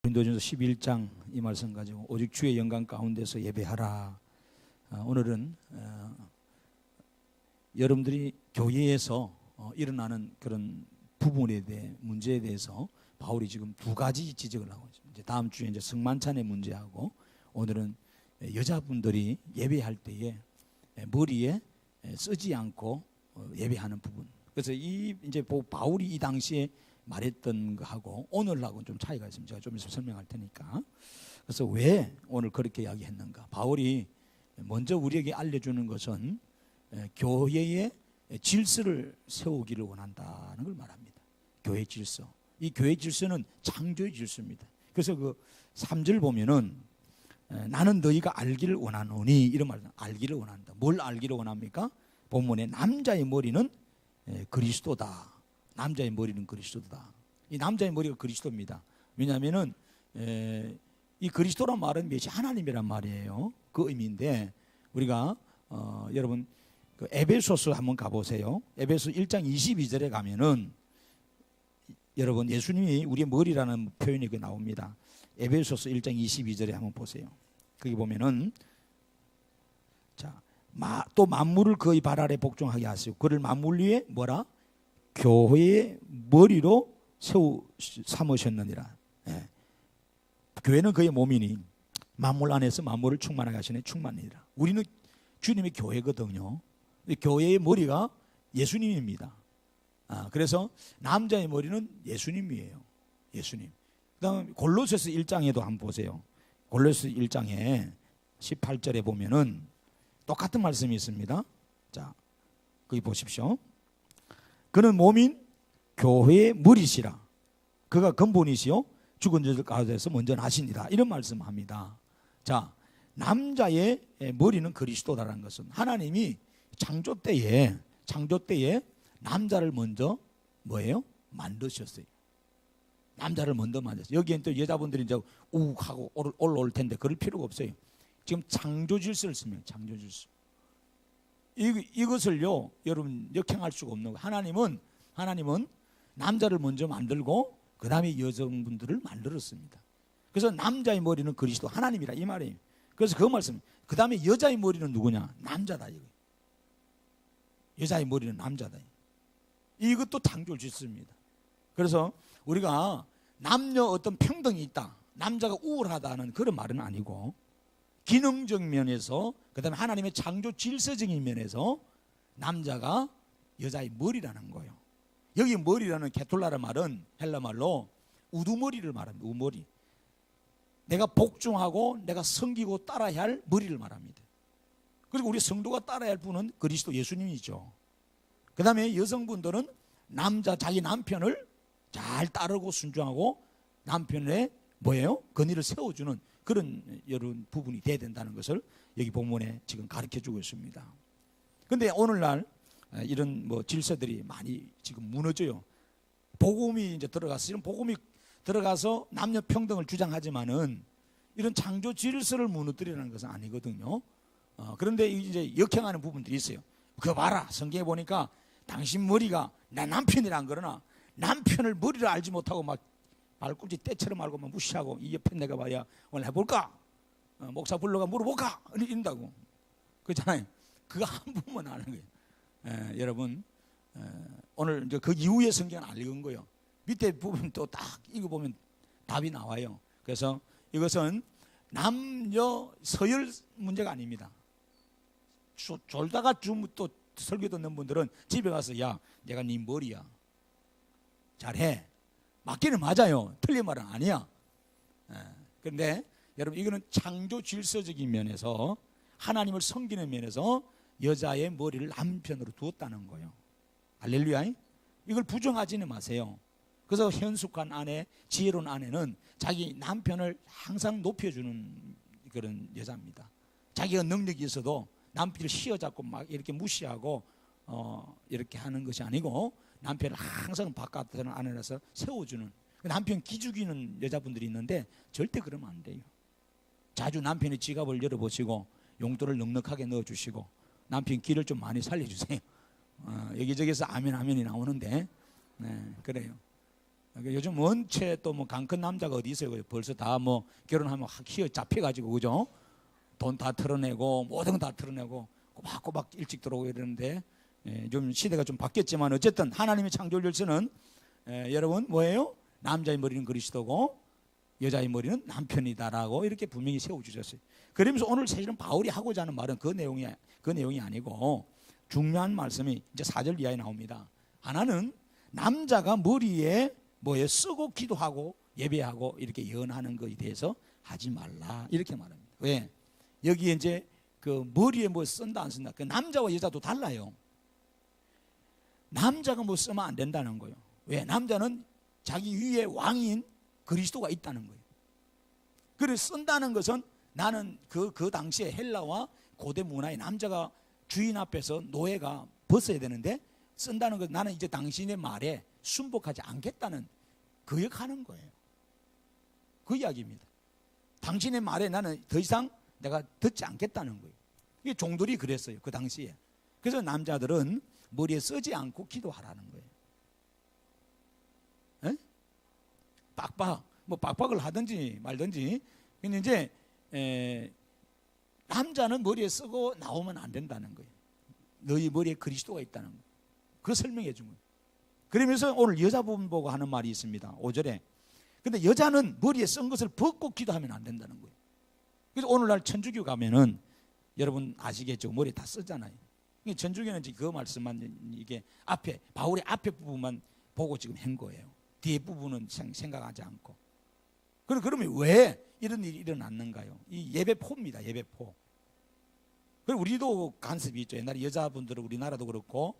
고린도전서 11장 이 말씀 가지고 오직 주의 영광 가운데서 예배하라. 오늘은 여러분들이 교회에서 일어나는 그런 부분에 대해 문제에 대해서 바울이 지금 두 가지 지적을 하고 있습니다. 이제 다음 주에 이제 성만찬의 문제하고 오늘은 여자분들이 예배할 때에 머리에 쓰지 않고 예배하는 부분. 그래서 이제 바울이 이 당시에 말했던 거하고 오늘하고는 좀 차이가 있습니다. 제가 좀 있으면 설명할 테니까. 그래서 왜 오늘 그렇게 이야기했는가? 바울이 먼저 우리에게 알려주는 것은 교회의 질서를 세우기를 원한다는 걸 말합니다. 교회 질서. 이 교회 질서는 창조의 질서입니다. 그래서 그 3절 보면은 나는 너희가 알기를 원하노니 이런 말입니다. 알기를 원한다. 뭘 알기를 원합니까? 본문에 남자의 머리는 그리스도다. 남자의 머리는 그리스도다. 이 남자의 머리가 그리스도입니다. 왜냐하면은 이 그리스도란 말은 메시 하나님이란 말이에요. 그 의미인데 우리가 여러분 그 에베소서 한번 가보세요. 에베소 1장 22절에 가면은 여러분 예수님이 우리의 머리라는 표현이 그 나옵니다. 에베소서 1장 22절에 한번 보세요. 거기 보면은 자, 또 만물을 그의 발 아래 복종하게 하시고 그를 만물 위에 뭐라? 교회의 머리로 삼으셨느니라. 예. 교회는 그의 몸이니 만물 안에서 만물을 충만하게 하시는 충만이라. 우리는 주님의 교회거든요. 교회의 머리가 예수님입니다. 그래서 남자의 머리는 예수님이에요. 예수님. 그다음 골로새서 1장에도 한번 보세요. 골로새 1장에 18절에 보면은 똑같은 말씀이 있습니다. 자, 거기 보십시오. 그는 몸인 교회의 머리시라. 그가 근본이시요 죽은 자들 가운데서 먼저 나시니라. 이런 말씀합니다. 자, 남자의 머리는 그리스도다라는 것은 하나님이 창조 때에 남자를 먼저 뭐예요? 만드셨어요. 남자를 먼저 만드셨어요. 여기엔 또 여자분들이 이제 우욱하고 올라올 텐데 그럴 필요가 없어요. 지금 창조 질서를 씁니다. 창조 질서. 이것을요, 여러분 역행할 수가 없는 거예요. 하나님은 남자를 먼저 만들고 그 다음에 여성분들을 만들었습니다. 그래서 남자의 머리는 그리스도 하나님이라 이 말이에요. 그래서 그 말씀. 그 다음에 여자의 머리는 누구냐? 남자다. 이거. 여자의 머리는 남자다. 이것도 창조 질서입니다. 그래서 우리가 남녀 어떤 평등이 있다, 남자가 우월하다는 그런 말은 아니고 기능적 면에서 그 다음에 하나님의 창조 질서적인 면에서 남자가 여자의 머리라는 거예요. 여기 머리라는 케톨라라는 말은 헬라 말로 우두머리를 말합니다. 우머리. 내가 복종하고 내가 섬기고 따라야 할 머리를 말합니다. 그리고 우리 성도가 따라야 할 분은 그리스도 예수님이죠. 그 다음에 여성분들은 자기 남편을 잘 따르고 순종하고 남편의 뭐예요? 건의를 세워주는 그런 여러 부분이 돼야 된다는 것을 여기 본문에 지금 가르쳐주고 있습니다. 그런데 오늘날 이런 질서들이 많이 지금 무너져요. 복음이 이제 들어가서 이런 복음이 들어가서 남녀 평등을 주장하지만은 이런 창조 질서를 무너뜨리는 것은 아니거든요. 그런데 이제 역행하는 부분들이 있어요. 그거 봐라. 성경에 보니까 당신 머리가 내 남편이란 그러나 남편을 머리를 알지 못하고 막 발꿈치 때처럼 알고 막 무시하고 이 옆에 내가 봐야 오늘 해볼까? 목사 불러가 물어볼까? 이런다고. 그렇잖아요. 그거 한 번만 아는 거예요. 여러분 오늘 이제 그 이후의 성경은 안 읽은 거예요. 밑에 부분 또 딱 읽어보면 답이 나와요. 그래서 이것은 남녀 서열 문제가 아닙니다. 졸다가 또 설교 듣는 분들은 집에 가서 야 내가 네 머리야 잘해 맞기는 맞아요. 틀린 말은 아니야. 그런데 여러분 이거는 창조 질서적인 면에서 하나님을 섬기는 면에서 여자의 머리를 남편으로 두었다는 거예요. 할렐루야. 이걸 부정하지는 마세요. 그래서 현숙한 아내, 지혜로운 아내는 자기 남편을 항상 높여주는 그런 여자입니다. 자기가 능력이 있어도 남편을 휘어잡고 막 이렇게 무시하고 이렇게 하는 것이 아니고 남편을 항상 바깥에는 아내라서 세워주는 남편 기죽이는 여자분들이 있는데 절대 그러면 안 돼요. 자주 남편의 지갑을 열어보시고 용돈을 넉넉하게 넣어주시고 남편 길을 좀 많이 살려주세요. 여기저기서 아멘 아멘이 나오는데 그래요. 요즘 원체 또 뭐 강큰 남자가 어디 있어요? 벌써 다 뭐 결혼하면 확 휘어 잡혀가지고 그죠? 돈 다 털어내고 모든 거 다 털어내고 꼬박꼬박 일찍 들어오고 이러는데 좀 시대가 좀 바뀌었지만 어쨌든 하나님의 창조 질서는 여러분 뭐예요? 남자의 머리는 그리스도고 여자의 머리는 남편이다라고 이렇게 분명히 세워주셨어요. 그러면서 오늘 사실은 바울이 하고자 하는 말은 그 내용이 아니고 중요한 말씀이 이제 4절 이하에 나옵니다. 하나는 남자가 머리에 뭐에 쓰고 기도하고 예배하고 이렇게 연하는 것에 대해서 하지 말라 이렇게 말합니다. 왜? 여기에 이제 그 머리에 뭐 쓴다 안 쓴다. 그 남자와 여자도 달라요. 남자가 뭐 쓰면 안 된다는 거예요. 왜? 남자는 자기 위에 왕인 그리스도가 있다는 거예요. 그래서 쓴다는 것은 나는 그 당시에 헬라와 고대 문화의 남자가 주인 앞에서 노예가 벗어야 되는데 쓴다는 것은 나는 이제 당신의 말에 순복하지 않겠다는 거역하는 거예요. 그 이야기입니다. 당신의 말에 나는 더 이상 내가 듣지 않겠다는 거예요. 이게 종들이 그랬어요. 그 당시에. 그래서 남자들은 머리에 쓰지 않고 기도하라는 거예요. 에? 빡빡을 하든지 말든지. 근데 이제 남자는 머리에 쓰고 나오면 안 된다는 거예요. 너희 머리에 그리스도가 있다는 거예요. 그거 설명해 준 거예요. 그러면서 오늘 여자 부분 보고 하는 말이 있습니다. 5절에. 근데 여자는 머리에 쓴 것을 벗고 기도하면 안 된다는 거예요. 그래서 오늘날 천주교 가면은 여러분 아시겠죠? 머리에 다 쓰잖아요. 천주교는 지금 그 말씀만 이게 앞에 바울의 앞에 부분만 보고 지금 한 거예요. 뒤에 부분은 생각하지 않고. 그러면 왜 이런 일이 일어났는가요? 이 예배포입니다. 예배포. 그리고 우리도 간섭이 있죠. 옛날에 여자분들은 우리나라도 그렇고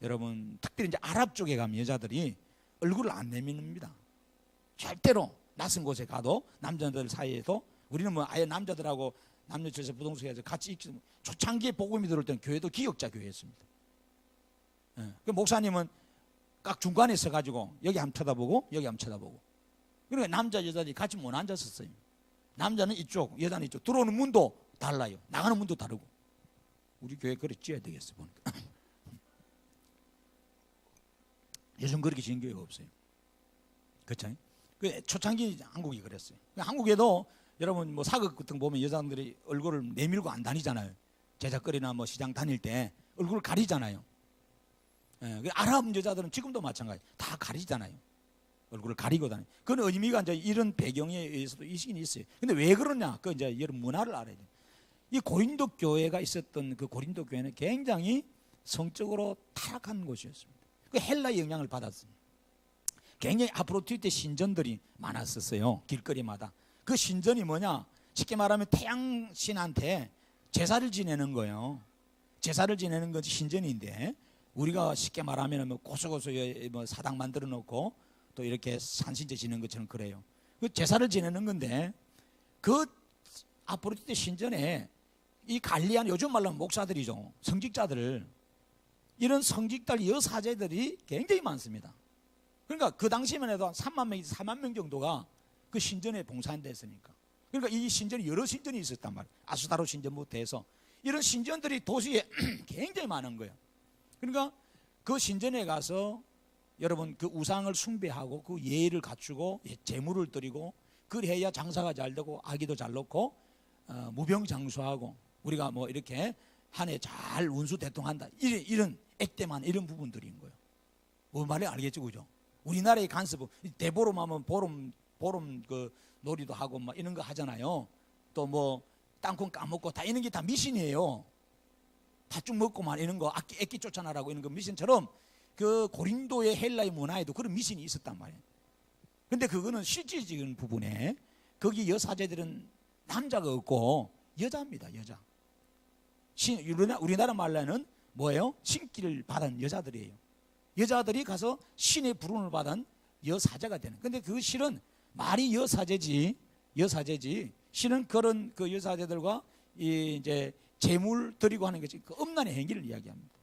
여러분 특별히 이제 아랍 쪽에 가면 여자들이 얼굴을 안 내밉니다. 절대로 낯선 곳에 가도 남자들 사이에도 우리는 뭐 아예 남자들하고 남녀철새 부동석에서 같이 초창기에 복음이 들어올 때는 교회도 기역자 교회였습니다. 그 목사님은 각 중간에 서가지고 여기 한번 쳐다보고 여기 한번 쳐다보고 그러니까 남자 여자들이 같이 못 앉았었어요. 남자는 이쪽 여자는 이쪽 들어오는 문도 달라요. 나가는 문도 다르고 우리 교회 그래 찌어야 되겠어 보니까. 요즘 그렇게 지은 교회가 없어요. 그렇죠? 그 초창기 한국이 그랬어요. 한국에도 여러분 뭐 사극 같은 거 보면 여자들이 얼굴을 내밀고 안 다니잖아요. 제작거리나 뭐 시장 다닐 때 얼굴을 가리잖아요. 아랍 여자들은 지금도 마찬가지. 다 가리잖아요. 얼굴을 가리고 다니. 그건 의미가 이제 이런 배경에 의해서도 있긴 있어요. 근데 왜 그러냐? 그 이제 여러분 문화를 알아야 돼요. 이 고린도 교회가 있었던 그 고린도 교회는 굉장히 성적으로 타락한 곳이었습니다. 그 헬라의 영향을 받았습니다. 굉장히 아프로디테 신전들이 많았었어요. 길거리마다. 그 신전이 뭐냐? 쉽게 말하면 태양신한테 제사를 지내는 거예요. 제사를 지내는 것이 신전인데 우리가 쉽게 말하면 뭐 고소고소 뭐 사당 만들어 놓고 또 이렇게 산신제 지내는 것처럼 그래요. 그 제사를 지내는 건데 그 아프로디테 신전에 이 관리한 요즘 말로 목사들이죠. 성직자들 이런 성직들 여사제들이 굉장히 많습니다. 그러니까 그 당시만 해도 3만 명, 4만 명 정도가 그 신전에 봉사했으니까. 그러니까 이 신전이 여러 신전이 있었단 말이에요. 아수다로 신전부터 해서 이런 신전들이 도시에 굉장히 많은 거예요. 그러니까 그 신전에 가서 여러분 그 우상을 숭배하고 그 예의를 갖추고 제물을 드리고 그래야 장사가 잘 되고 아기도 잘 낳고 무병장수하고 우리가 뭐 이렇게 한 해 잘 운수 대통한다 이런 액땜한 이런 부분들인 거예요. 뭐 말이 알겠죠, 그죠? 우리나라의 간섭은 대보름 하면 보름 그 놀이도 하고 막 이런 거 하잖아요. 또 뭐 땅콩 까먹고 다 이런 게 다 미신이에요. 팥죽 먹고만 이런 거 애기 쫓아나라고 이런 거 미신처럼 그 고린도의 헬라의 문화에도 그런 미신이 있었단 말이에요. 근데 그거는 실질적인 부분에 거기 여사제들은 남자가 없고 여자입니다. 여자. 우리나라 말로는 뭐예요? 신기를 받은 여자들이에요. 여자들이 가서 신의 부름을 받은 여사제가 되는. 근데 그 실은 말이 여사제지 실은 그런 그 여사제들과 이제 재물 드리고 하는 것이 그 음란의 행위를 이야기합니다.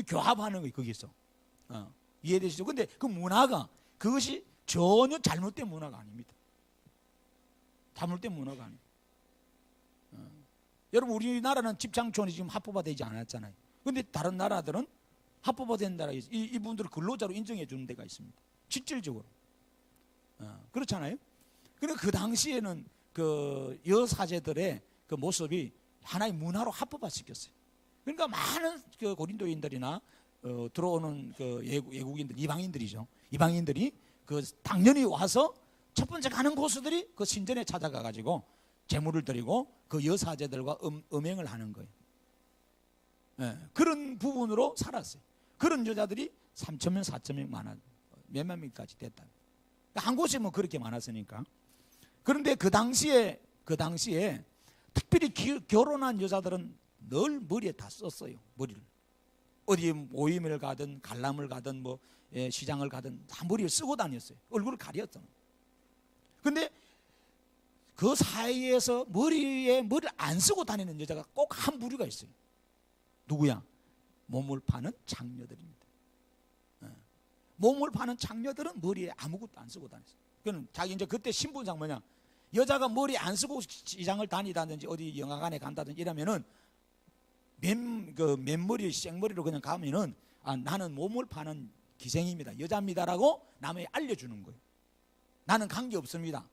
교합하는 거예요, 거기서. 이해되시죠? 근데 그 문화가 그것이 전혀 잘못된 문화가 아닙니다. 잘못된 문화가 아니에요. 여러분 우리나라는 집창촌이 지금 합법화 되지 않았잖아요. 근데 다른 나라들은 합법화 된 나라가 있어요. 이분들을 근로자로 인정해 주는 데가 있습니다. 실질적으로. 그렇잖아요. 그러니까 그 당시에는 그 여사제들의 그 모습이 하나의 문화로 합법화시켰어요. 그러니까 많은 그 고린도인들이나 들어오는 그 외국인들, 이방인들이죠. 이방인들이 그 당연히 와서 첫 번째 가는 고수들이 그 신전에 찾아가 가지고 제물을 드리고 그 여사제들과 음행을 하는 거예요. 그런 부분으로 살았어요. 그런 여자들이 3,000명, 4,000명 많아, 몇만 명까지 됐다. 한 곳이 뭐 그렇게 많았으니까. 그런데 그 당시에 특별히 결혼한 여자들은 늘 머리에 다 썼어요. 머리를 어디 모임을 가든 관람을 가든 뭐 시장을 가든 다 머리를 쓰고 다녔어요. 얼굴을 가렸잖아. 근데 그 사이에서 머리를 안 쓰고 다니는 여자가 꼭 한 부류가 있어요. 누구야? 몸을 파는 장녀들입니다. 몸을 파는 장녀들은 머리에 아무것도 안 쓰고 다녔어요. 그는 자기 이제 그때 신분상 뭐냐? 여자가 머리 안 쓰고 시장을 다니다든지 어디 영화관에 간다든지 이러면은 맨머리 생머리로 그냥 가면은 나는 몸을 파는 기생입니다. 여자입니다라고 남에게 알려주는 거예요. 나는 관계 없습니다.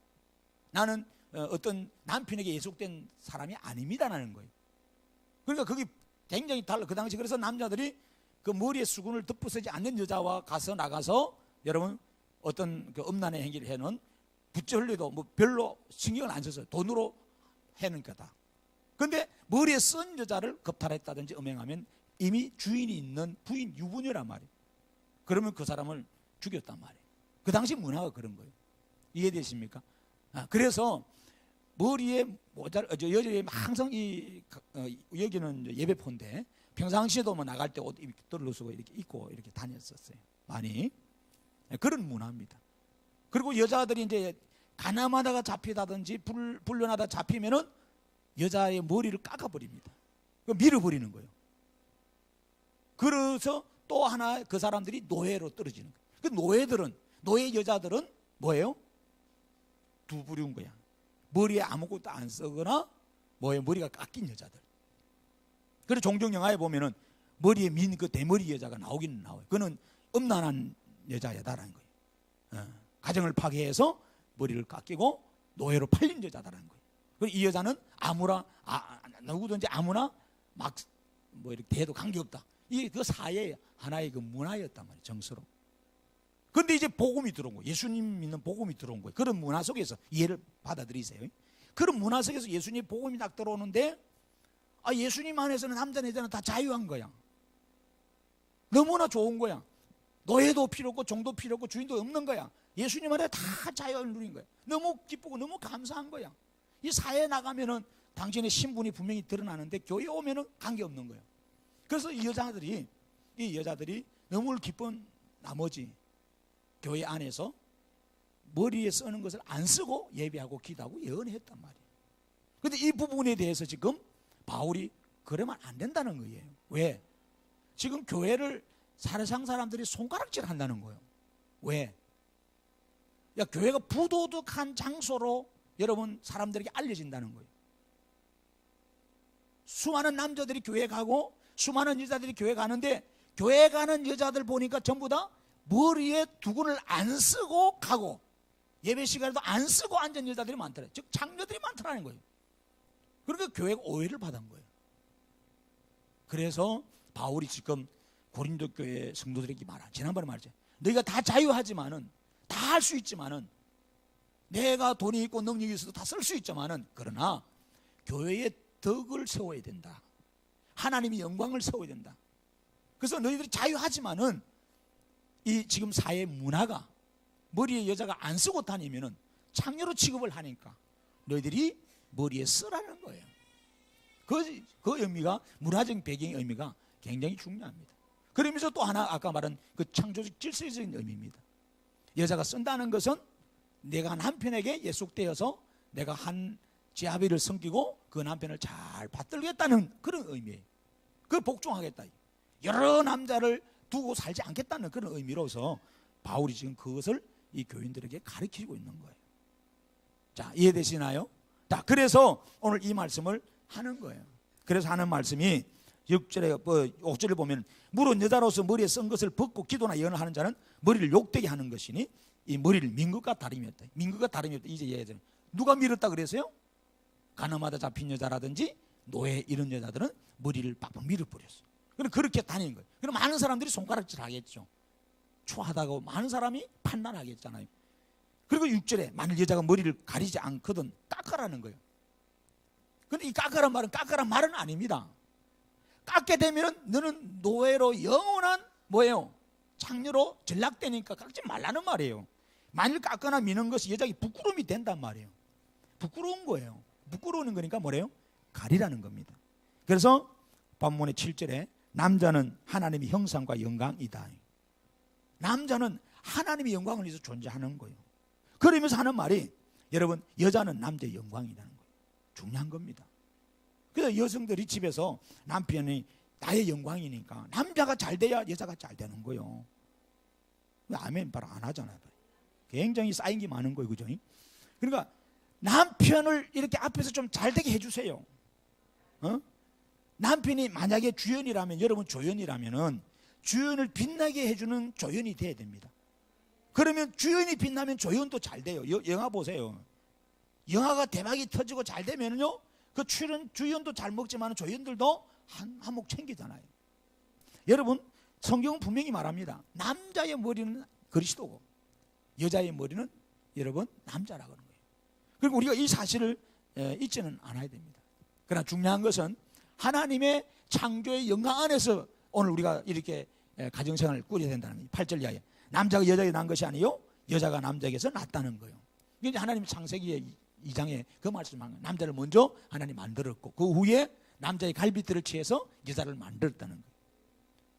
나는 어떤 남편에게 예속된 사람이 아닙니다라는 거예요. 그러니까 그게 굉장히 달라. 그 당시 그래서 남자들이 그 머리에 수건을 덮어쓰지 않는 여자와 나가서 여러분 어떤 그 음란의 행위를 해는 붓지 흘려도 뭐 별로 신경을 안 썼어요. 돈으로 해는 거다. 근데 머리에 쓴 여자를 겁탈했다든지 음행하면 이미 주인이 있는 부인 유부녀란 말이에요. 그러면 그 사람을 죽였단 말이에요. 그 당시 문화가 그런 거예요. 이해되십니까? 그래서 머리에 모자를 여자에 항상 여기는 예배포인데 평상시에도 뭐 나갈 때 옷 이렇게 떨러쓰고 이렇게 입고 이렇게 다녔었어요. 많이 그런 문화입니다. 그리고 여자들이 이제 가나마다가 잡히다든지 불륜하다 잡히면은 여자의 머리를 깎아버립니다. 밀어버리는 거예요. 그래서 또 하나 그 사람들이 노예로 떨어지는 거예요. 그 노예 여자들은 뭐예요? 두 부류인 거야. 머리에 아무것도 안 쓰거나 뭐예요? 머리가 깎인 여자들. 그래서 종종 영화에 보면은 머리에 민 그 대머리 여자가 나오기는 나와요. 그는 음란한 여자다라는 거예요. 가정을 파괴해서 머리를 깎이고 노예로 팔린 여자다라는 거예요. 그리고 이 여자는 누구든지 아무나 막 뭐 이렇게 대해도 관계없다. 이게 그 사회의 하나의 그 문화였단 말이에요. 정서로. 그런데 이제 복음이 들어온 거예요. 예수님 믿는 복음이 들어온 거예요. 그런 문화 속에서 이해를 받아들이세요. 그런 문화 속에서 예수님 복음이 딱 들어오는데 예수님 안에서는 남자나 여자는 다 자유한 거야. 너무나 좋은 거야. 노예도 필요 없고 종도 필요 없고 주인도 없는 거야. 예수님 안에 다 자유를 누린 거야. 너무 기쁘고 너무 감사한 거야. 이 사회에 나가면은 당신의 신분이 분명히 드러나는데 교회에 오면은 관계없는 거예요. 그래서 이 여자들이 너무 기쁜 나머지 교회 안에서 머리에 쓰는 것을 안 쓰고 예배하고 기도하고 예언했단 말이에요. 그런데 이 부분에 대해서 지금 바울이 그러면 안 된다는 거예요. 왜? 지금 교회를 세상 사람들이 손가락질 한다는 거예요. 왜? 교회가 부도덕한 장소로 여러분 사람들에게 알려진다는 거예요. 수많은 남자들이 교회 가고 수많은 여자들이 교회 가는데 교회 가는 여자들 보니까 전부 다 머리에 두건을 안 쓰고 가고 예배 시간에도 안 쓰고 앉은 여자들이 많더라. 즉 장녀들이 많더라는 거예요. 그러니까 교회가 오해를 받은 거예요. 그래서 바울이 지금 고린도 교회 성도들에게 말하. 지난번에 말했죠. 너희가 다 자유하지만은 다 할 수 있지만은 내가 돈이 있고 능력이 있어도 다 쓸 수 있지만은 그러나 교회의 덕을 세워야 된다. 하나님의 영광을 세워야 된다. 그래서 너희들이 자유하지만은 이 지금 사회 문화가 머리에 여자가 안 쓰고 다니면은 창녀로 취급을 하니까 너희들이 머리에 쓰라는 거예요. 그 의미가 문화적 배경의 의미가 굉장히 중요합니다. 그러면서 또 하나 아까 말한 그 창조적 질서적인 의미입니다. 여자가 쓴다는 것은 내가 남편에게 예속되어서 내가 한 지아비를 섬기고 그 남편을 잘 받들겠다는 그런 의미예요. 그 복종하겠다. 여러 남자를 두고 살지 않겠다는 그런 의미로서 바울이 지금 그것을 이 교인들에게 가르치고 있는 거예요. 자, 이해되시나요? 자, 그래서 오늘 이 말씀을 하는 거예요. 그래서 하는 말씀이 6절에 5절을 보면 물은 여자로서 머리에 쓴 것을 벗고 기도나 예언을 하는 자는 머리를 욕되게 하는 것이니 이 머리를 민 것과 다름이 없다. 민 것과 다름이 없다. 이제 얘기하잖아요. 누가 밀었다 그랬어요? 가늠하다 잡힌 여자라든지 노예 이런 여자들은 머리를 빡빡 밀어버렸어요. 그럼 그렇게 다니는 거예요. 그럼 많은 사람들이 손가락질 하겠죠. 추하다고 많은 사람이 판단하겠잖아요. 그리고 6절에 만일 여자가 머리를 가리지 않거든 깎아라는 거예요. 근데 이 깎아란 말은 아닙니다. 깎게 되면 너는 노예로 영원한 뭐예요? 창녀로 전락되니까 깎지 말라는 말이에요. 만일 깎거나 미는 것이 여자에게 부끄러움이 된단 말이에요. 부끄러운 거예요. 부끄러운 거니까 뭐래요? 가리라는 겁니다. 그래서 본문의 7절에 남자는 하나님의 형상과 영광이다. 남자는 하나님의 영광을 위해서 존재하는 거예요. 그러면서 하는 말이 여러분 여자는 남자의 영광이라는 거예요. 중요한 겁니다. 그래서 여성들이 집에서 남편이 나의 영광이니까 남자가 잘 돼야 여자가 잘 되는 거예요. 아멘 바로 안 하잖아요. 굉장히 쌓인 게 많은 거예요. 그죠? 그러니까 남편을 이렇게 앞에서 좀 잘 되게 해주세요. 남편이 만약에 주연이라면 여러분 조연이라면은 주연을 빛나게 해주는 조연이 돼야 됩니다. 그러면 주연이 빛나면 조연도 잘 돼요. 영화 보세요. 영화가 대박이 터지고 잘 되면요 그 출연 주연도 잘 먹지만 조연들도 한 몫 챙기잖아요. 여러분 성경은 분명히 말합니다. 남자의 머리는 그리스도고 여자의 머리는 여러분 남자라고 하는 거예요. 그리고 우리가 이 사실을 잊지는 않아야 됩니다. 그러나 중요한 것은 하나님의 창조의 영광 안에서 오늘 우리가 이렇게 가정생활을 꾸려야 된다는 거예요. 8절 이하에 남자가 여자에게 난 것이 아니요 여자가 남자에게서 났다는 거예요. 이게 하나님이 창세기 2장에 그 말씀한 거예요. 남자를 먼저 하나님 만들었고 그 후에 남자의 갈비뼈를 취해서 여자를 만들었다는 거예요.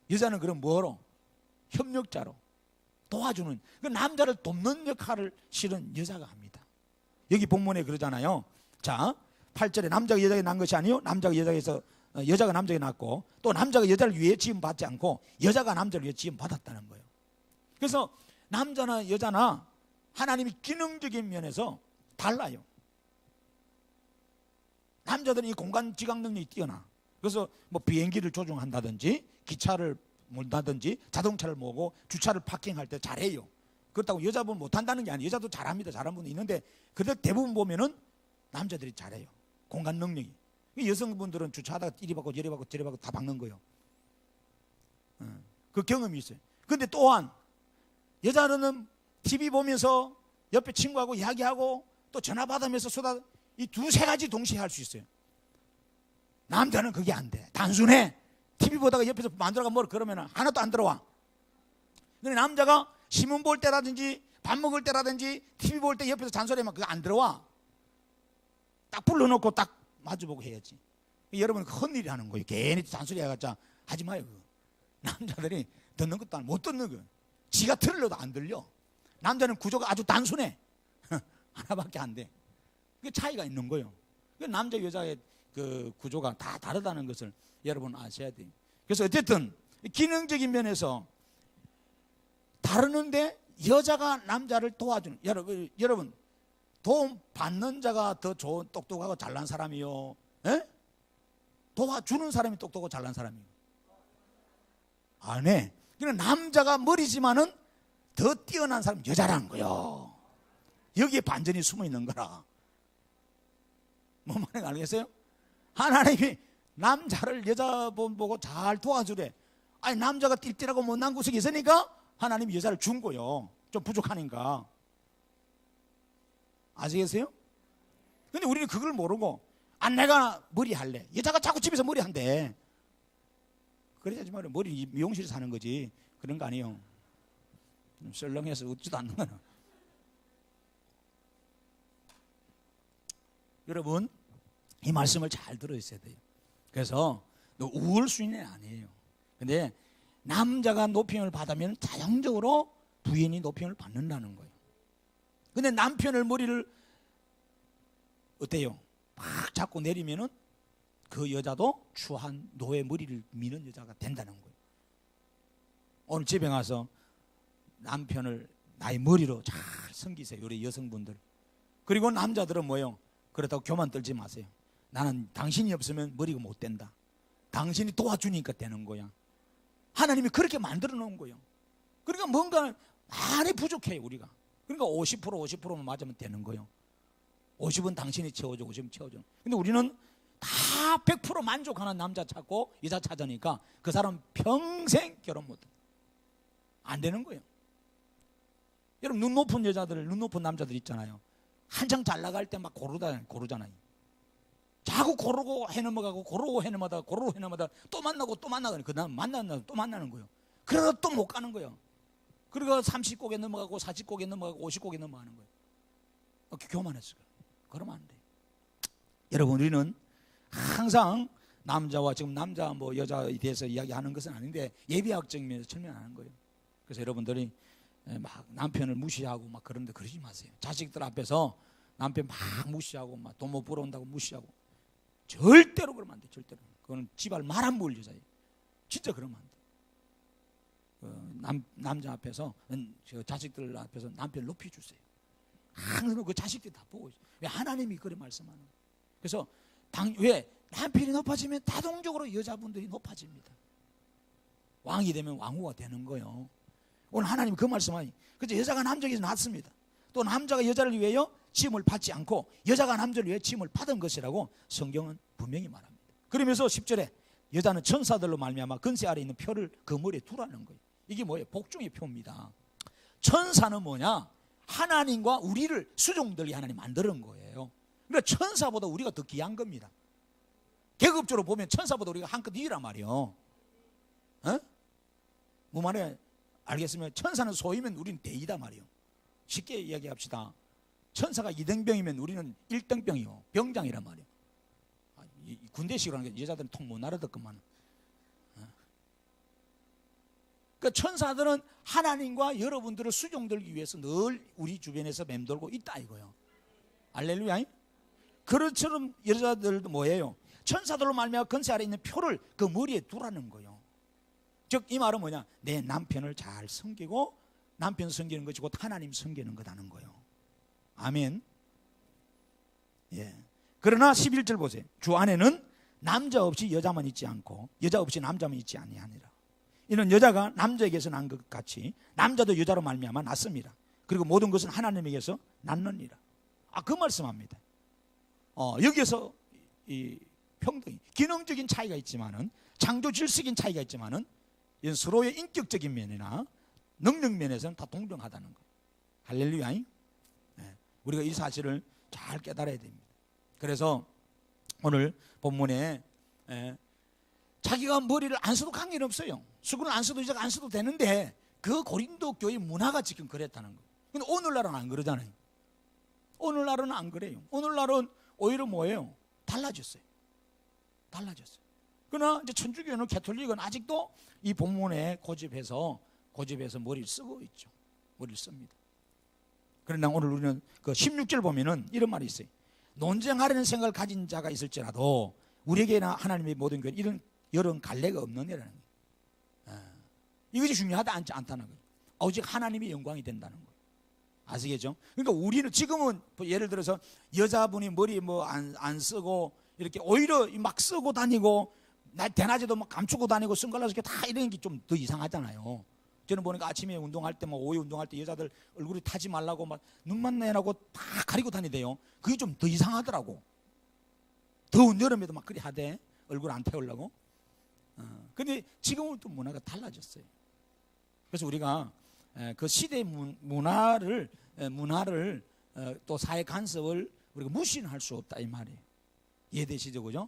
여자는 그럼 뭐로? 협력자로 도와주는 그 남자를 돕는 역할을 실은 여자가 합니다. 여기 본문에 그러잖아요. 자 8절에 남자가 여자에게 난 것이 아니요 여자가 남자에게 낳고 또 남자가 여자를 위해 지음 받지 않고 여자가 남자를 위해 지음 받았다는 거예요. 그래서 남자나 여자나 하나님이 기능적인 면에서 달라요. 남자들은 이 공간 지각 능력이 뛰어나. 그래서 뭐 비행기를 조종한다든지 기차를 몰다든지 자동차를 모고 주차를 파킹할 때 잘해요. 그렇다고 여자분 못한다는 게 아니에요. 여자도 잘합니다. 잘하는 분이 있는데 그래도 대부분 보면은 남자들이 잘해요. 공간 능력이. 여성분들은 주차하다가 이리 박고 저리 박고 저리 박고 다 박는 거예요. 그 경험이 있어요. 근데 또한 여자는 TV 보면서 옆에 친구하고 이야기하고 또 전화 받으면서 이 두세 가지 동시에 할 수 있어요. 남자는 그게 안 돼. 단순해. TV 보다가 옆에서 만들어가 뭐라 그러면 하나도 안 들어와. 근데 남자가 신문 볼 때라든지 밥 먹을 때라든지 TV 볼 때 옆에서 잔소리하면 그거 안 들어와. 딱 불러놓고 딱 마주보고 해야지. 여러분 큰일이 하는 거예요. 괜히 잔소리 해가지고 하지 마요. 그거. 남자들이 듣는 것도 못 듣는 거예요. 지가 들으려도 안 들려. 남자는 구조가 아주 단순해. 하나밖에 안 돼. 그 차이가 있는 거예요. 남자 여자의 그 구조가 다 다르다는 것을 여러분 아셔야 돼요. 그래서 어쨌든 기능적인 면에서 다르는데 여자가 남자를 도와주는 여러분 도움 받는 자가 더 좋은 똑똑하고 잘난 사람이요. 에? 도와주는 사람이 똑똑하고 잘난 사람이요. 안 해. 그러니까 남자가 머리지만은 더 뛰어난 사람이 여자라는 거예요. 여기에 반전이 숨어 있는 거라. 뭔 말인지 알겠어요? 하나님이 남자를 여자분 보고 잘 도와주래. 아니 남자가 띨띨하고 못난 구석이 있으니까 하나님이 여자를 준 거예요. 좀 부족하니까. 아시겠어요? 근데 우리는 그걸 모르고 내가 머리 할래. 여자가 자꾸 집에서 머리 한대. 그러지 말고 머리 미용실에 사는 거지. 그런 거 아니에요. 좀 썰렁해서 웃지도 않는 거나. 여러분 이 말씀을 잘 들어있어야 돼요. 그래서 우월순위 아니에요. 근데 남자가 높임을 받으면 자연적으로 부인이 높임을 받는다는 거예요. 근데 남편을 머리를 어때요? 막 잡고 내리면은 그 여자도 추한 노예 머리를 미는 여자가 된다는 거예요. 오늘 집에 가서 남편을 나의 머리로 잘 섬기세요. 우리 여성분들. 그리고 남자들은 뭐예요? 그렇다고 교만 떨지 마세요. 나는 당신이 없으면 머리가 못 된다. 당신이 도와주니까 되는 거야. 하나님이 그렇게 만들어 놓은 거예요. 그러니까 뭔가 많이 부족해요. 우리가 그러니까 50%만 맞으면 되는 거예요. 50은 당신이 채워줘, 50은 채워줘. 근데 우리는 다 100% 만족하는 남자 찾고 여자 찾으니까 그 사람 평생 결혼 못해. 안 되는 거예요. 여러분, 눈 높은 여자들, 눈 높은 남자들 있잖아요. 한창 잘 나갈 때 막 고르잖아요. 자꾸 고르고 해넘어가고 고르고 해넘어다가 고르고 해넘어다가 또 만나고 또 만나고 그 다음 만나는 또 만나는 거예요. 그러다 또 못 가는 거예요. 그러니까 30곡에 넘어가고 40곡에 넘어가고 50곡에 넘어가는 거예요. 교만했어요. 그러면 안 돼요. 여러분, 우리는 항상 남자와, 지금 남자 뭐 여자에 대해서 이야기하는 것은 아닌데 예비학적인 면에서 설명하는 거예요. 그래서 여러분들이 막 남편을 무시하고 막 그런데 그러지 마세요. 자식들 앞에서 남편 막 무시하고 막 돈 못 벌어온다고 무시하고 절대로 그러면 안 돼. 절대로. 그거는 집안 말 안 먹을 여자예요. 진짜 그러면 안 돼. 남자 앞에서, 자식들 앞에서 남편을 높여주세요. 항상 그 자식들이 다 보고 있어요. 왜? 하나님이 그래 말씀하는 거예요. 그래서 왜? 남편이 높아지면 자동적으로 여자분들이 높아집니다. 왕이 되면 왕후가 되는 거예요. 오늘 하나님 그 말씀하니, 그래서 여자가 남자에게서 낳습니다. 또 남자가 여자를 위하여 지음을 받지 않고 여자가 남자를 위해 지음을 받은 것이라고 성경은 분명히 말합니다. 그러면서 10절에 여자는 천사들로 말미암아 근세 아래 있는 표를 그 머리에 두라는 거예요. 이게 뭐예요? 복종의 표입니다. 천사는 뭐냐? 하나님과 우리를 수종들이 하나님 만드는 거예요. 그러니까 천사보다 우리가 더 귀한 겁니다. 계급적으로 보면 천사보다 우리가 한껏 위란 말이에요. 뭐 말해? 알겠으면 천사는 소이면 우리는 대이다 말이에요. 쉽게 이야기합시다. 천사가 2등병이면 우리는 1등병이요. 병장이란 말이에요. 군대식으로 하는 게 여자들은 통 못 알아듣구만. 그러니까 천사들은 하나님과 여러분들을 수종들기 위해서 늘 우리 주변에서 맴돌고 있다 이거예요. 할렐루야. 그것처럼 여자들도 뭐예요? 천사들로 말미암아 근세 아래 있는 표를 그 머리에 두라는 거예요. 즉 이 말은 뭐냐? 내 남편을 잘 섬기고 남편 섬기는 것이 곧 하나님 섬기는 거다는 거예요. 아멘. 예. 그러나 11절 보세요. 주 안에는 남자 없이 여자만 있지 않고 여자 없이 남자만 있지 아니하니라. 이는 여자가 남자에게서 난 것 같이 남자도 여자로 말미암아 났습니다. 그리고 모든 것은 하나님에게서 났느니라. 그 말씀합니다. 여기에서 이 평등이 기능적인 차이가 있지만은 창조 질서적인 차이가 있지만은 서로의 인격적인 면이나 능력 면에서는 다 동등하다는 거예요. 할렐루야. 우리가 이 사실을 잘 깨달아야 됩니다. 그래서 오늘 본문에 자기가 머리를 안 써도 관계는 없어요. 수건을 안 써도 여자가 안 써도 되는데 그 고린도 교회 문화가 지금 그랬다는 거예요. 근데 오늘날은 안 그러잖아요. 오늘날은 안 그래요. 오늘날은 오히려 뭐예요? 달라졌어요. 그러나 이제 천주교는 가톨릭은 아직도 이 본문에 고집해서 머리를 쓰고 있죠. 머리를 씁니다. 그러나 오늘 우리는 그 16절 보면은 이런 말이 있어요. 논쟁하려는 생각을 가진 자가 있을지라도 우리에게나 하나님의 모든 교회는 이런 여러 갈래가 없느니라는 거예요. 이것이 중요하지 않다는 거예요. 오직 하나님의 영광이 된다는 거예요. 아시겠죠? 그러니까 우리는 지금은 예를 들어서 여자분이 머리 뭐 안 쓰고 이렇게 오히려 막 쓰고 다니고 대낮에도 막 감추고 다니고 선글라스 다 이런 게 좀 더 이상하잖아요. 저는 보니까 아침에 운동할 때, 뭐 오후에 운동할 때 여자들 얼굴이 타지 말라고 막 눈만 내라고 다 가리고 다니대요. 그게 좀 더 이상하더라고. 더운 여름에도 막 그리 하대. 얼굴 안 태우려고. 근데 지금은 또 문화가 달라졌어요. 그래서 우리가 그 시대 문화를 또 사회 간섭을 우리가 무시는 할 수 없다 이 말이에요. 이해되시죠, 그죠?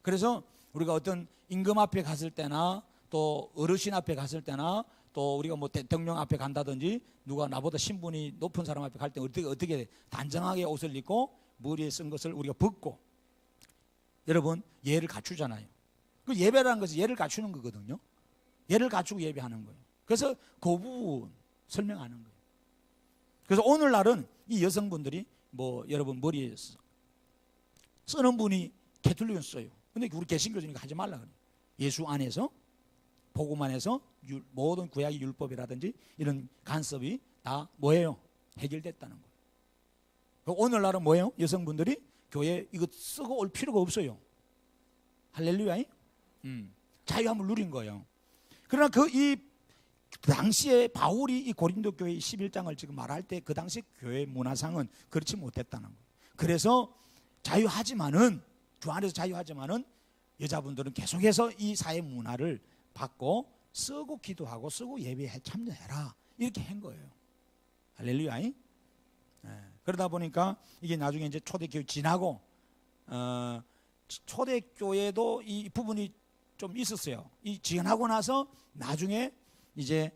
그래서 우리가 어떤 임금 앞에 갔을 때나 또 어르신 앞에 갔을 때나 또 우리가 뭐 대통령 앞에 간다든지 누가 나보다 신분이 높은 사람 앞에 갈 때 어떻게 단정하게 옷을 입고 머리에 쓴 것을 우리가 벗고 여러분 예를 갖추잖아요. 그 예배라는 것은 예를 갖추는 거거든요. 예를 갖추고 예배하는 거예요. 그래서 그 부분 설명하는 거예요. 그래서 오늘날은 이 여성분들이 뭐 여러분 머리에 쓰는 분이 가톨릭은 써요. 근데 우리 개신교주니까 하지 말라 그래요. 예수 안에서 복음 안에서 모든 구약의 율법이라든지 이런 간섭이 다 뭐예요? 해결됐다는 거예요. 오늘날은 뭐예요? 여성분들이 교회 이거 쓰고 올 필요가 없어요. 할렐루야. 자유함을 누린 거예요. 그러나 이 그 당시에 바울이 이 고린도 교회 11장을 지금 말할 때 그 당시 교회 문화상은 그렇지 못했다는 거예요. 그래서 자유하지만은 주 안에서 자유하지만은 여자분들은 계속해서 이 사회 문화를 받고 쓰고 기도하고 쓰고 예배에 참여해라 이렇게 한 거예요. 할렐루야. 그러다 보니까 이게 나중에 이제 초대교회 지나고 초대교회도 이 부분이 좀 있었어요. 이 지나고 나서 나중에 이제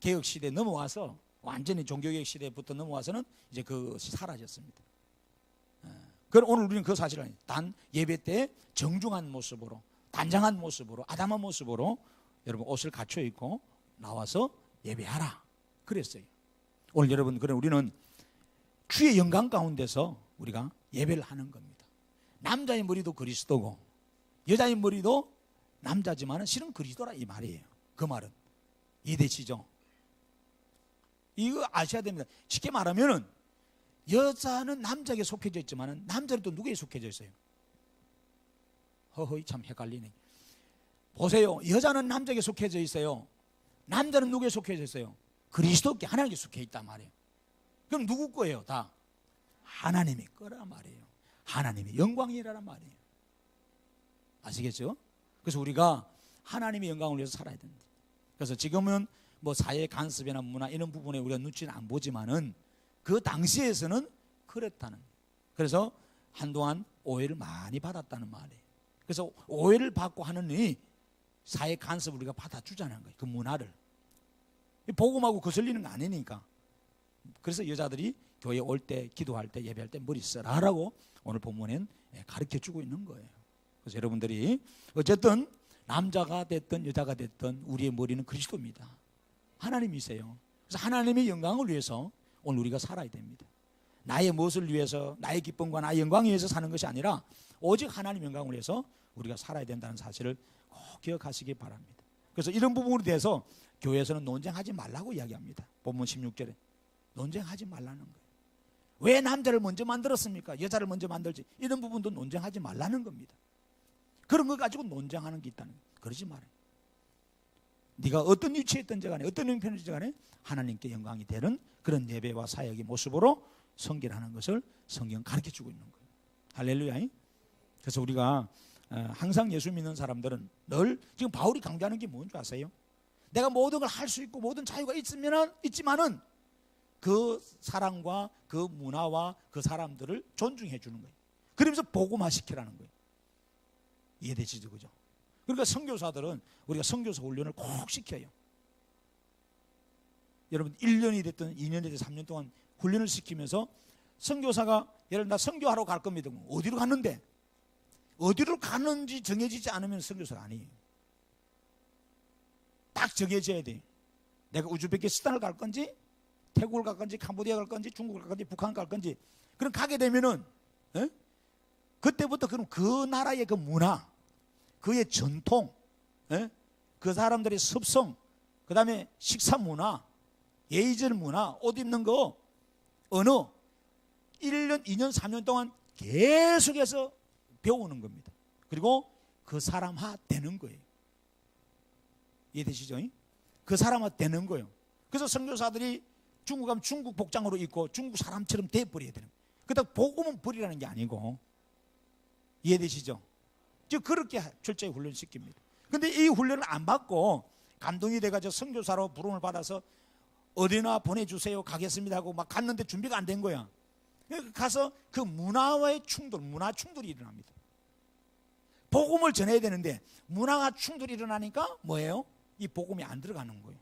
개혁 시대에 넘어와서 완전히 종교개혁 시대부터 넘어와서는 이제 그것이 사라졌습니다. 그럼 오늘 우리는 그 사실을 단 예배 때 정중한 모습으로 단정한 모습으로 아담한 모습으로 여러분 옷을 갖춰 입고 나와서 예배하라 그랬어요. 오늘 여러분 그래 우리는 주의 영광 가운데서 우리가 예배를 하는 겁니다. 남자의 머리도 그리스도고 여자의 머리도 남자지만 실은 그리스도라 이 말이에요. 그 말은 이해되시죠? 이거 아셔야 됩니다. 쉽게 말하면은 여자는 남자에게 속해져 있지만 남자는 또 누구에게 속해져 있어요? 허허이 참 헷갈리네. 보세요. 여자는 남자에게 속해져 있어요. 남자는 누구에게 속해져 있어요? 그리스도께 하나님께 속해 있단 말이에요. 그럼 누구 거예요? 다 하나님의 거란 말이에요. 하나님의 영광이라는 말이에요. 아시겠죠? 그래서 우리가 하나님의 영광을 위해서 살아야 됩니다. 그래서 지금은 뭐 사회 간섭이나 문화 이런 부분에 우리가 눈치는 안 보지만은 그 당시에서는 그랬다는 거예요. 그래서 한동안 오해를 많이 받았다는 말이에요. 그래서 오해를 받고 하는 이 사회 간섭을 우리가 받아주자는 거예요. 그 문화를 복음하고 거슬리는 거 아니니까. 그래서 여자들이 교회 올 때 기도할 때 예배할 때 머리 써라라고 오늘 본문엔 가르쳐주고 있는 거예요. 그래서 여러분들이 어쨌든 남자가 됐든 여자가 됐든 우리의 머리는 그리스도입니다. 하나님이세요. 그래서 하나님의 영광을 위해서 오늘 우리가 살아야 됩니다. 나의 무엇을 위해서 나의 기쁨과 나의 영광을 위해서 사는 것이 아니라 오직 하나님 영광을 위해서 우리가 살아야 된다는 사실을 꼭 기억하시기 바랍니다. 그래서 이런 부분에 대해서 교회에서는 논쟁하지 말라고 이야기합니다. 본문 16절에 논쟁하지 말라는 거예요. 왜 남자를 먼저 만들었습니까? 여자를 먼저 만들지. 이런 부분도 논쟁하지 말라는 겁니다. 그런 거 가지고 논쟁하는 게 있다는 거예요. 그러지 말아요. 네가 어떤 위치에 있든지 간에 어떤 형편이든지 간에 하나님께 영광이 되는 그런 예배와 사역의 모습으로 성결하는 것을 성경 가르쳐주고 있는 거예요. 할렐루야. 그래서 우리가 항상 예수 믿는 사람들은 늘 지금 바울이 강조하는 게 뭔지 아세요? 내가 모든 걸 할 수 있고 모든 자유가 있지만은 그 사랑과 그 문화와 그 사람들을 존중해 주는 거예요. 그러면서 복음화 시키라는 거예요. 이해되시죠? 그죠? 그러니까 선교사들은 우리가 선교사 훈련을 꼭 시켜요. 여러분 1년이 됐든 2년이 됐든 3년 동안 훈련을 시키면서 선교사가 예를 들어 나 선교하러 갈 겁니다. 어디로 갔는데 어디로 가는지 정해지지 않으면 선교사가 아니에요. 딱 정해져야 돼. 내가 우즈베키스탄을 갈 건지 태국을 갈 건지 캄보디아 갈 건지 중국을 갈 건지 북한 갈 건지 그럼 가게 되면은 그때부터 그럼 그 나라의 그 문화 그의 전통 그 사람들의 습성 그 다음에 식사 문화 예의절 문화 옷 입는 거 언어 1년 2년 3년 동안 계속해서 배우는 겁니다. 그리고 그 사람화 되는 거예요. 이해되시죠? 그 사람화 되는 거예요. 그래서 선교사들이 중국 가면 중국 복장으로 입고 중국 사람처럼 돼버려야 되는 거예요. 그렇다고 복음은 버리라는 게 아니고 이해되시죠? 즉 그렇게 철저히 훈련시킵니다. 그런데 이 훈련을 안 받고 감동이 돼가지고 선교사로 부름을 받아서 어디나 보내주세요 가겠습니다 하고 막 갔는데 준비가 안 된 거야. 가서 그 문화와의 충돌, 문화 충돌이 일어납니다. 복음을 전해야 되는데 문화가 충돌이 일어나니까 뭐예요? 이 복음이 안 들어가는 거예요.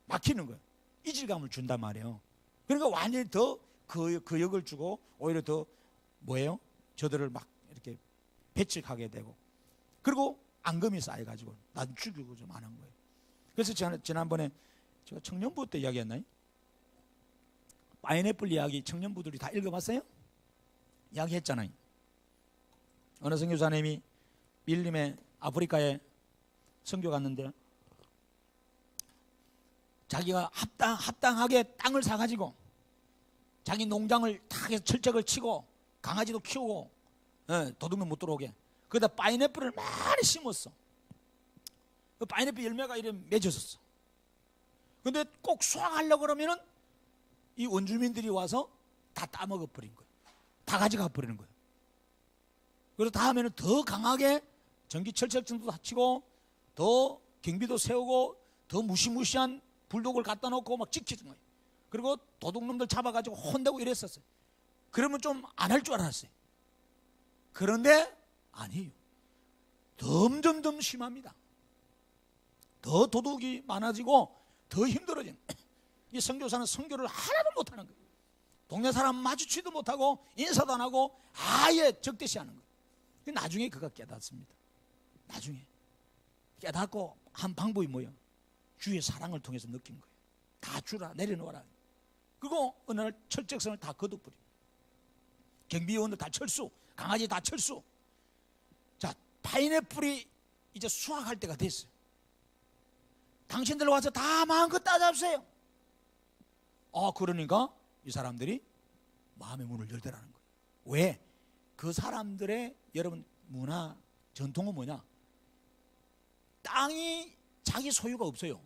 막히는 거예요. 이질감을 준단 말이에요. 그러니까 완전히 더 그 역을 주고 오히려 더 뭐예요? 저들을 막 이렇게 배척하게 되고 그리고 앙금이 쌓여가지고 난 죽이고 좀 하는 거예요. 그래서 지난번에 제가 청년부 때 이야기했나요? 파인애플 이야기 청년부들이 다 읽어봤어요? 이야기했잖아요. 어느 선교사님이 밀림에 아프리카에 선교 갔는데 자기가 합당하게 땅을 사가지고 자기 농장을 다 해서 철책을 치고 강아지도 키우고 도둑놈 못 들어오게 거기다 파인애플을 많이 심었어. 그 파인애플 열매가 이렇게 맺어졌어. 근데 꼭 수확하려고 그러면은 이 원주민들이 와서 다 따먹어 버린 거예요. 다 가져가 버리는 거예요. 그래서 다음에는 더 강하게 전기철책증도 다치고 더 경비도 세우고 더 무시무시한 불독을 갖다 놓고 막 지키는 거예요. 그리고 도둑놈들 잡아가지고 혼내고 이랬었어요. 그러면 좀 안 할 줄 알았어요. 그런데 아니에요. 점점점 심합니다. 더 도둑이 많아지고 더 힘들어진 이 선교사는 선교를 하나도 못하는 거예요. 동네 사람 마주치도 못하고 인사도 안 하고 아예 적대시하는 거예요. 나중에 그가 깨닫습니다. 나중에 깨닫고 한 방법이 뭐예요? 주의 사랑을 통해서 느낀 거예요. 다 주라, 내려놓아라. 그리고 어느 날 철책선을 다 거둬버려. 경비원들 다 철수, 강아지 다 철수. 자, 파인애플이 이제 수확할 때가 됐어요. 당신들 와서 다 마음껏 따잡으세요. 그러니까 이 사람들이 마음의 문을 열더라는 거예요. 왜? 그 사람들의 여러분 문화 전통은 뭐냐? 땅이 자기 소유가 없어요.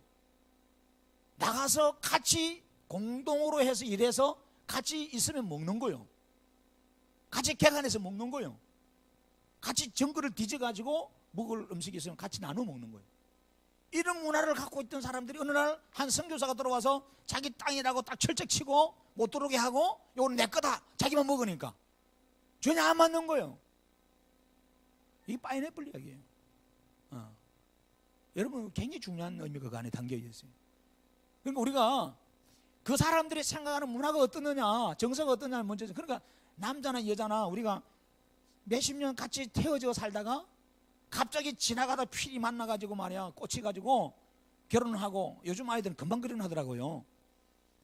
나가서 같이 공동으로 해서 일해서 같이 있으면 먹는 거예요. 같이 개간해서 먹는 거예요. 같이 정글을 뒤져가지고 먹을 음식이 있으면 같이 나눠 먹는 거예요. 이런 문화를 갖고 있던 사람들이 어느 날 한 선교사가 들어와서 자기 땅이라고 딱 철책치고 못 들어오게 하고 이건 내 거다 자기만 먹으니까 전혀 안 맞는 거예요. 이게 파인애플 이야기예요. 여러분 굉장히 중요한 의미가 그 안에 담겨 있어요. 그러니까 우리가 그 사람들이 생각하는 문화가 어떠느냐, 정서가 어떠냐는 문제죠. 그러니까 남자나 여자나 우리가 몇십 년 같이 태어져 살다가 갑자기 지나가다 필히 만나가지고 말이야 꽂혀가지고 결혼하고 요즘 아이들은 금방 결혼하더라고요.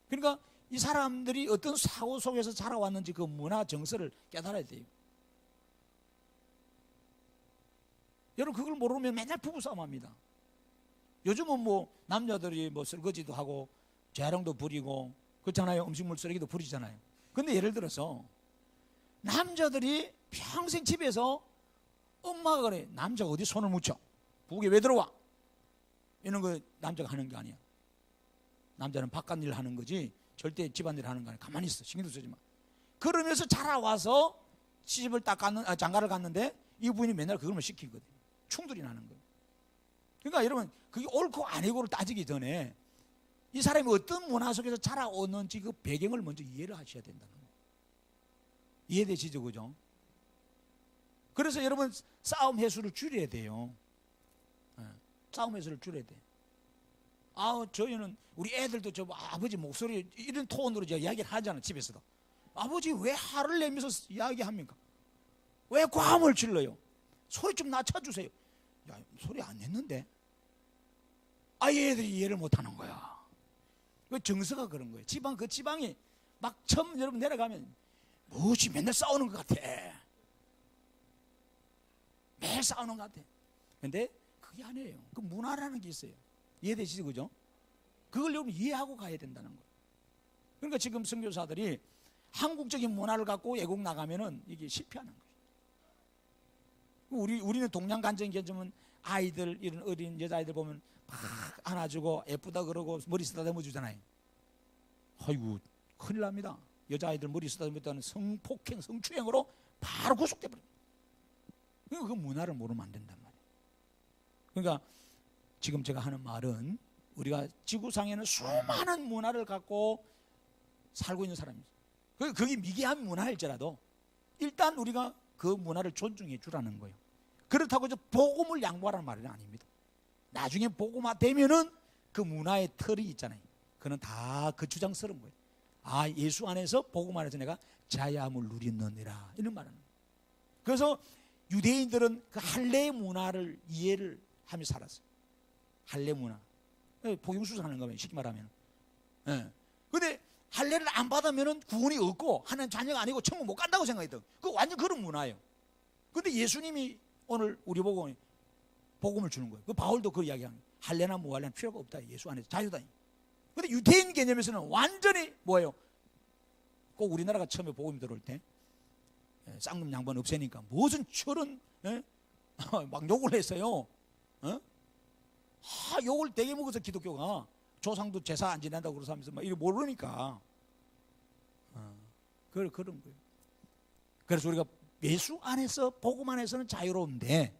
그러니까 이 사람들이 어떤 사고 속에서 자라왔는지 그 문화 정서를 깨달아야 돼요. 여러분 그걸 모르면 맨날 부부싸움합니다. 요즘은 뭐 남자들이 뭐 설거지도 하고 재활용도 부리고 그렇잖아요. 음식물 쓰레기도 부리잖아요. 근데 예를 들어서 남자들이 평생 집에서 엄마가 그래 남자가 어디 손을 묻혀 부엌에 왜 들어와 이런 거 남자가 하는 게 아니야. 남자는 바깥 일 하는 거지 절대 집안일 하는 거 아니야. 가만히 있어. 신경도 쓰지 마. 그러면서 자라와서 시집을 딱 장가를 갔는데 이 부인이 맨날 그걸만 시키거든. 충돌이 나는 거예요. 그러니까 여러분 그게 옳고 아니고를 따지기 전에 이 사람이 어떤 문화 속에서 자라오는지 그 배경을 먼저 이해를 하셔야 된다는 거예요. 이해되시죠? 그죠? 그래서 여러분 싸움 횟수를 줄여야 돼요. 싸움 횟수를 줄여야 돼. 저희는 우리 애들도 저 아버지 목소리 이런 톤으로 이야기를 하잖아. 집에서도 아버지 왜 화를 내면서 이야기합니까? 왜 과음을 질러요? 소리 좀 낮춰주세요. 야 소리 안 냈는데 얘들이 이해를 못하는 거야. 그 정서가 그런 거예요. 그 지방이 막 처음 여러분 내려가면 무엇이 맨날 싸우는 것 같아. 매일 싸우는 것 같아. 근데 그게 아니에요. 그 문화라는 게 있어요. 이해되시죠? 그죠? 그걸 여러분 이해하고 가야 된다는 거예요. 그러니까 지금 선교사들이 한국적인 문화를 갖고 외국 나가면은 이게 실패하는 거예요. 우리는 동양 간증 견주면 아이들 이런 어린 여자아이들 보면 막 안아주고 예쁘다 그러고 머리 쓰다듬어 주잖아요. 아이고 큰일 납니다. 여자아이들 머리 쓰다듬었다는 성폭행 성추행으로 바로 구속돼 버려요. 그러니까 그 문화를 모르면 안 된단 말이에요. 그러니까 지금 제가 하는 말은 우리가 지구상에는 수많은 문화를 갖고 살고 있는 사람이죠. 그게 미개한 문화일지라도 일단 우리가 그 문화를 존중해 주라는 거예요. 그렇다고 해서 복음을 양보하라는 말은 아닙니다. 나중에 복음화 되면은 그 문화의 틀이 있잖아요. 그는 다 그 주장스러운 거예요. 예수 안에서 복음 안에서 내가 자유함을 누리느니라 이런 말하는 거예요. 그래서 유대인들은 그 할례의 문화를 이해를 하며 살았어요. 할례 문화. 복용수술하는 거예요. 쉽게 말하면. 근데 할례를 안 받으면 구원이 없고 하나님 자녀가 아니고 천국 못 간다고 생각했던. 그 완전 그런 문화예요. 근데 예수님이 오늘 우리 보고 복음을 주는 거예요. 그 바울도 그 이야기하는 거예요. 할례나 무할례는 필요가 없다. 예수 안에서 자유다. 근데 유대인 개념에서는 완전히 뭐예요? 꼭 우리나라가 처음에 복음이 들어올 때 쌍놈 양반 없애니까 무슨 철은 막 욕을 했어요. 욕을 되게 먹어서 기독교가 조상도 제사 안 지낸다고 그러면서 하면서 막 이거 모르니까 그런 거예요. 그래서 우리가 예수 안에서 복음 안에서는 자유로운데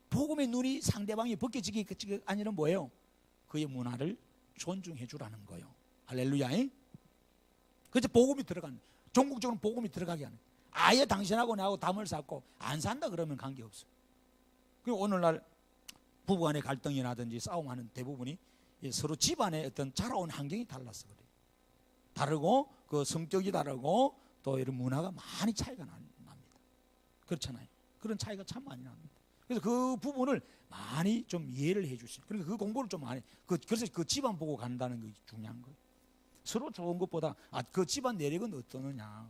복음의 눈이 상대방이 벗겨지기 아니라 뭐예요? 그의 문화를 존중해 주라는 거예요. 할렐루야. 그래서 복음이 들어가는, 전국적으로 복음이 들어가게 하는. 아예 당신하고 나하고 담을 쌓고 안 산다 그러면 관계없어. 그리고 오늘날 부부간의 갈등이 나든지 싸움하는 대부분이 서로 집안의 어떤 자라온 환경이 달라서 그래요. 다르고 그 성격이 다르고 또 이런 문화가 많이 차이가 납니다. 그렇잖아요. 그런 차이가 참 많이 납니다. 그래서 그 부분을 많이 좀 이해를 해 주세요. 그러니까 그 공부를 좀 많이, 그래서 그 집안 보고 간다는 게 중요한 거예요. 서로 좋은 것보다 그 집안 내력은 어떠느냐.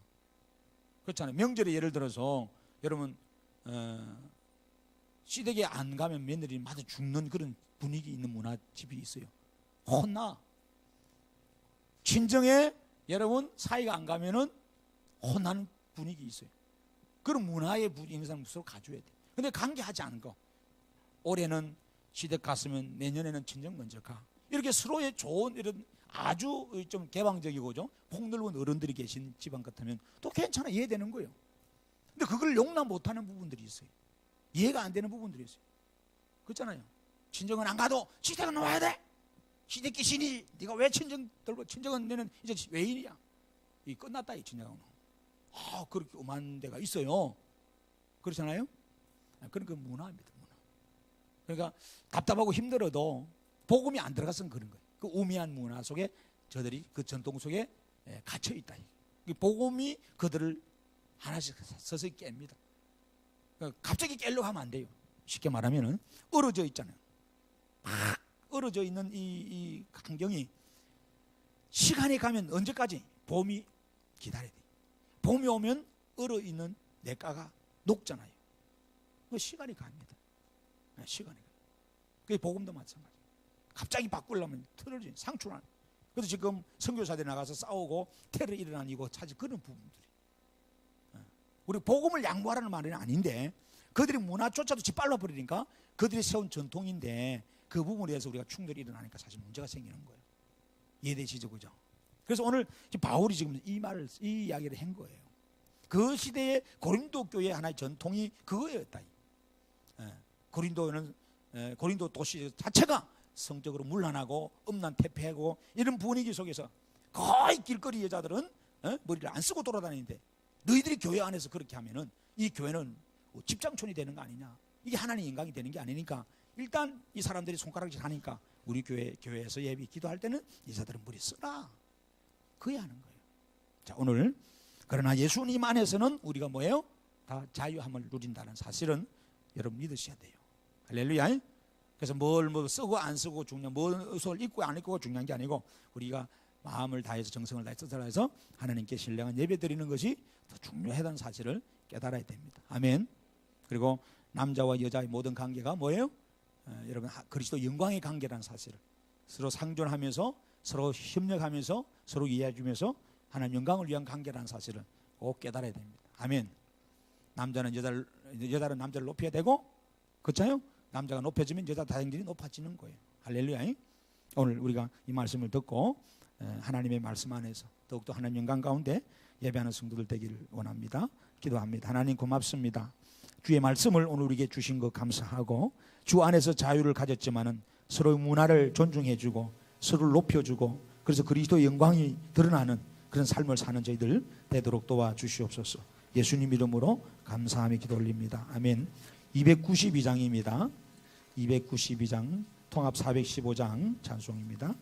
그렇잖아요. 명절에 예를 들어서 여러분 시댁에 안 가면 며느리 마저 죽는 그런 분위기 있는 문화집이 있어요. 혼나. 친정에 여러분 사이가 안 가면은 혼나는 분위기 있어요. 그런 문화에 있는 사람 서로 가져야 돼. 근데 관계하지 않은 거. 올해는 시댁 갔으면 내년에는 친정 먼저 가. 이렇게 서로의 좋은 이런 아주 좀 개방적이고 좀 폭넓은 어른들이 계신 집안 같으면 또 괜찮아, 이해되는 거예요. 근데 그걸 용납 못하는 부분들이 있어요. 이해가 안 되는 부분들이 있어요. 그렇잖아요. 친정은 안 가도 시댁은 와야 돼. 시댁 귀신이 네가 왜 친정 들고, 친정은 너는 이제 외인이야. 이 끝났다 이 친정은. 그렇게 엄한 데가 있어요. 그렇잖아요. 그런 그 문화입니다. 문화. 그러니까 답답하고 힘들어도 복음이 안 들어갔으면 그런 거예요. 그 우미한 문화 속에 저들이 그 전통 속에 갇혀 있다. 복음이 그들을 하나씩 서서히 깹니다. 그러니까 갑자기 깨려고 하면 안 돼요. 쉽게 말하면은 얼어져 있잖아요. 막 얼어져 있는 이 환경이 시간이 가면 언제까지? 봄이 기다려야 돼. 봄이 오면 얼어 있는 냇가가 녹잖아요. 그 시간이 갑니다. 시간이 가요. 그게 복음도 마찬가지. 갑자기 바꾸려면 틀어지는 상충하는. 그래서 지금 선교사들이 나가서 싸우고 테러 일어나고 사실 그런 부분들이. 우리 복음을 양보하라는 말은 아닌데 그들이 문화조차도 짓밟아 버리니까 그들이 세운 전통인데 그 부분에 대해서 우리가 충돌이 일어나니까 사실 문제가 생기는 거예요. 이해되시죠, 그죠? 그래서 오늘 바울이 지금 이 이야기를 한 거예요. 그 시대의 고린도 교회의 하나의 전통이 그거였다. 고린도 도시 자체가 성적으로 문란하고 음란태폐하고 이런 분위기 속에서 거의 길거리 여자들은 머리를 안 쓰고 돌아다니는데 너희들이 교회 안에서 그렇게 하면은 이 교회는 집장촌이 되는 거 아니냐. 이게 하나님 인강이 되는 게 아니니까 일단 이 사람들이 손가락질 하니까 우리 교회에서 예비 기도할 때는 여자들은 머리 쓰라. 그래야 하는 거예요. 자, 오늘 그러나 예수님 안에서는 우리가 뭐예요? 다 자유함을 누린다는 사실은 여러분 믿으셔야 돼요. 할렐루야. 그래서 뭘 쓰고 안 쓰고 중요한, 뭘 옷을 입고 안 입고가 중요한 게 아니고 우리가 마음을 다해서 정성을 다해서 하나님께 신령한 예배 드리는 것이 더 중요하다는 사실을 깨달아야 됩니다. 아멘. 그리고 남자와 여자의 모든 관계가 뭐예요? 여러분 그리스도 영광의 관계라는 사실을 서로 상존하면서 서로 협력하면서 서로 이해해주면서 하나님 영광을 위한 관계라는 사실을 꼭 깨달아야 됩니다. 아멘. 남자는 여자는 남자를 높여야 되고, 그렇죠? 남자가 높여지면 여자 다행들이 높아지는 거예요. 할렐루야. 오늘 우리가 이 말씀을 듣고 하나님의 말씀 안에서 더욱더 하나님 영광 가운데 예배하는 성도들 되기를 원합니다. 기도합니다. 하나님 고맙습니다. 주의 말씀을 오늘 우리에게 주신 것 감사하고 주 안에서 자유를 가졌지만은 서로의 문화를 존중해주고 서로를 높여주고 그래서 그리스도의 영광이 드러나는 그런 삶을 사는 저희들 되도록 도와주시옵소서. 예수님 이름으로 감사하며 기도 올립니다. 아멘. 292장입니다. 292장 통합 415장 찬송입니다.